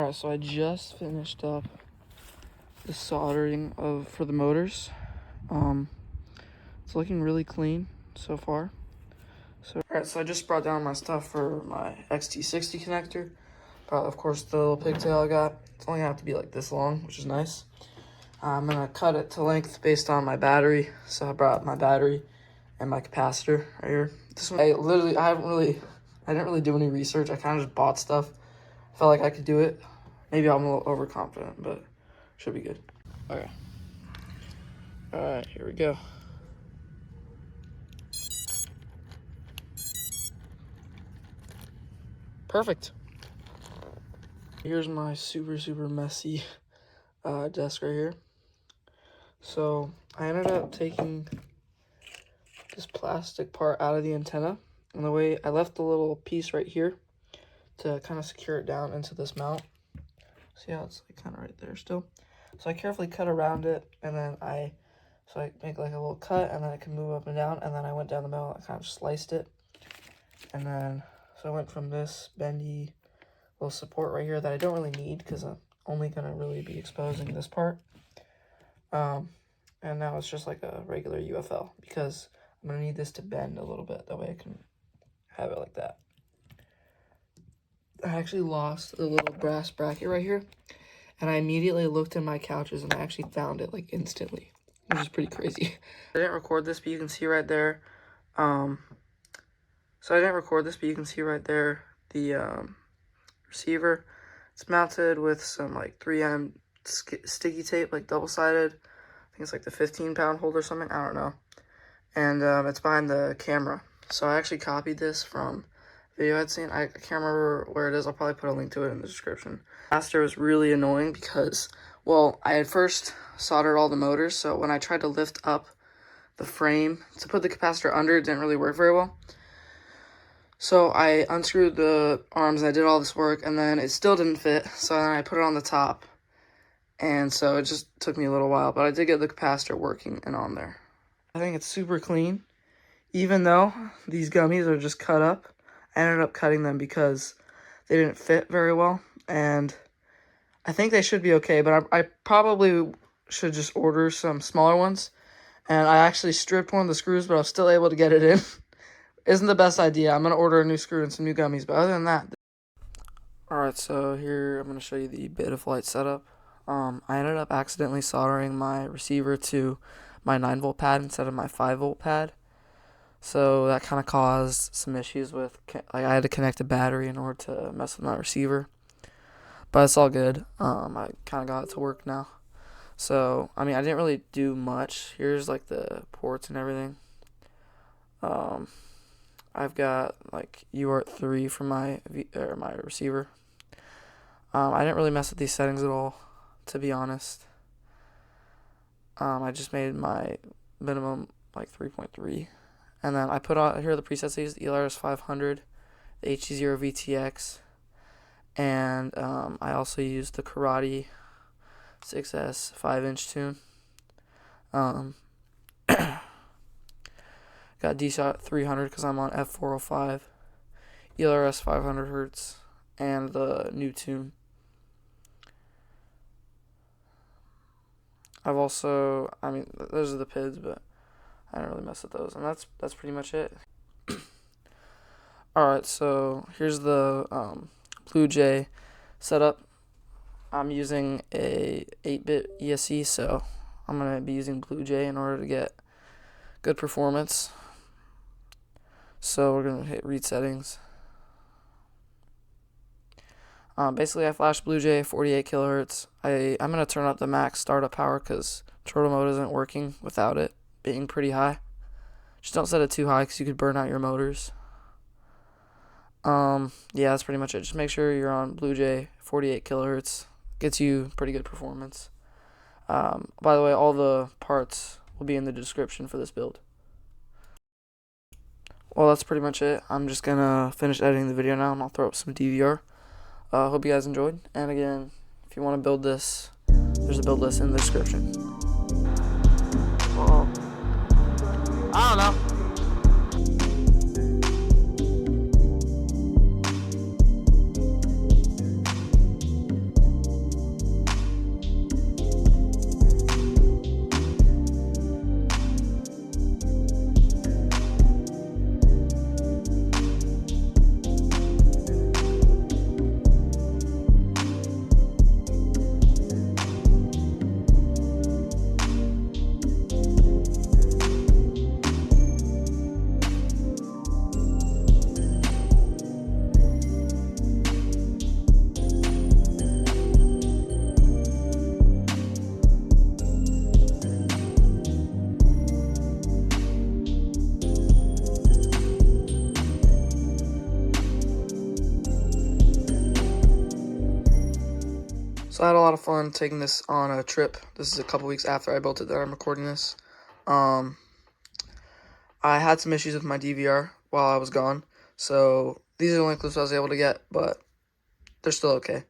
Alright, so I just finished up the soldering for the motors. It's looking really clean so far. Alright, so I just brought down my stuff for my XT60 connector. Of course, the little pigtail I got, it's only gonna have to be like this long, which is nice. I'm gonna cut it to length based on my battery. So I brought my battery and my capacitor right here. This one, I didn't really do any research. I kind of just bought stuff. Felt like I could do it. Maybe I'm a little overconfident, but should be good. Okay. All right, here we go. Perfect. Here's my super messy desk right here. So I ended up taking this plastic part out of the antenna, and the way I left the little piece right here to kind of secure it down into this mount. See how it's like kind of right there still? So I carefully cut around it, and then I make like a little cut, and then it can move up and down, and then I went down the middle and kind of sliced it. And then, so I went from this bendy little support right here that I don't really need because I'm only going to really be exposing this part. And now it's just like a regular UFL because I'm going to need this to bend a little bit. That way I can have it like that. I actually lost the little brass bracket right here, and I immediately looked in my couches and I actually found it like instantly, which is pretty crazy. I didn't record this, but you can see right there. The receiver. It's mounted with some like 3M sticky tape, like double-sided. I think it's like the 15-pound hold or something. I don't know. And it's behind the camera. So I actually copied this from video I'd seen. I can't remember where it is. I'll probably put a link to it in the description. Capacitor was really annoying because, well, I had first soldered all the motors, so when I tried to lift up the frame to put the capacitor under, it didn't really work very well. So I unscrewed the arms and I did all this work, and then it still didn't fit, so then I put it on the top. And so it just took me a little while, but I did get the capacitor working and on there. I think it's super clean. Even though these gummies are just cut up, I ended up cutting them because they didn't fit very well, and I think they should be okay, but I probably should just order some smaller ones. And I actually stripped one of the screws, but I was still able to get it in. Isn't the best idea. I'm going to order a new screw and some new gummies, but other than that. Alright, so here I'm going to show you the beta flight setup. I ended up accidentally soldering my receiver to my 9-volt pad instead of my 5-volt pad. So that kind of caused some issues with, like, I had to connect a battery in order to mess with my receiver. But it's all good. I kind of got it to work now. So, I mean, I didn't really do much. Here's, like, the ports and everything. I've got, like, UART3 for my receiver. I didn't really mess with these settings at all, to be honest. I just made my minimum, like, 3.3. And then I put on, here are the presets I used, the ELRS 500, the HD0 VTX, and I also used the Karate 6S 5-inch tune. Got D-Shot 300 because I'm on F405, ELRS 500 hertz, and the new tune. I've also, I mean, those are the PIDs, but I don't really mess with those, and that's pretty much it. Alright, so here's the Blue Jay setup. I'm using a 8-bit ESC, so I'm going to be using Blue Jay in order to get good performance. So we're going to hit read settings. Basically, I flashed Blue Jay 48 kilohertz. I'm going to turn up the max startup power because turtle mode isn't working without it being pretty high. Just don't set it too high because you could burn out your motors. Yeah, that's pretty much it. Just make sure you're on Blue Jay 48 kilohertz. Gets you pretty good performance. By the way, all the parts will be in the description for this build. Well, that's pretty much it. I'm just gonna finish editing the video now, and I'll throw up some DVR. Hope you guys enjoyed. And again, if you want to build this, there's a build list in the description. Well, I don't know. So I had a lot of fun taking this on a trip. This is a couple weeks after I built it that I'm recording this. I had some issues with my DVR while I was gone, so these are the only clips I was able to get, but they're still okay.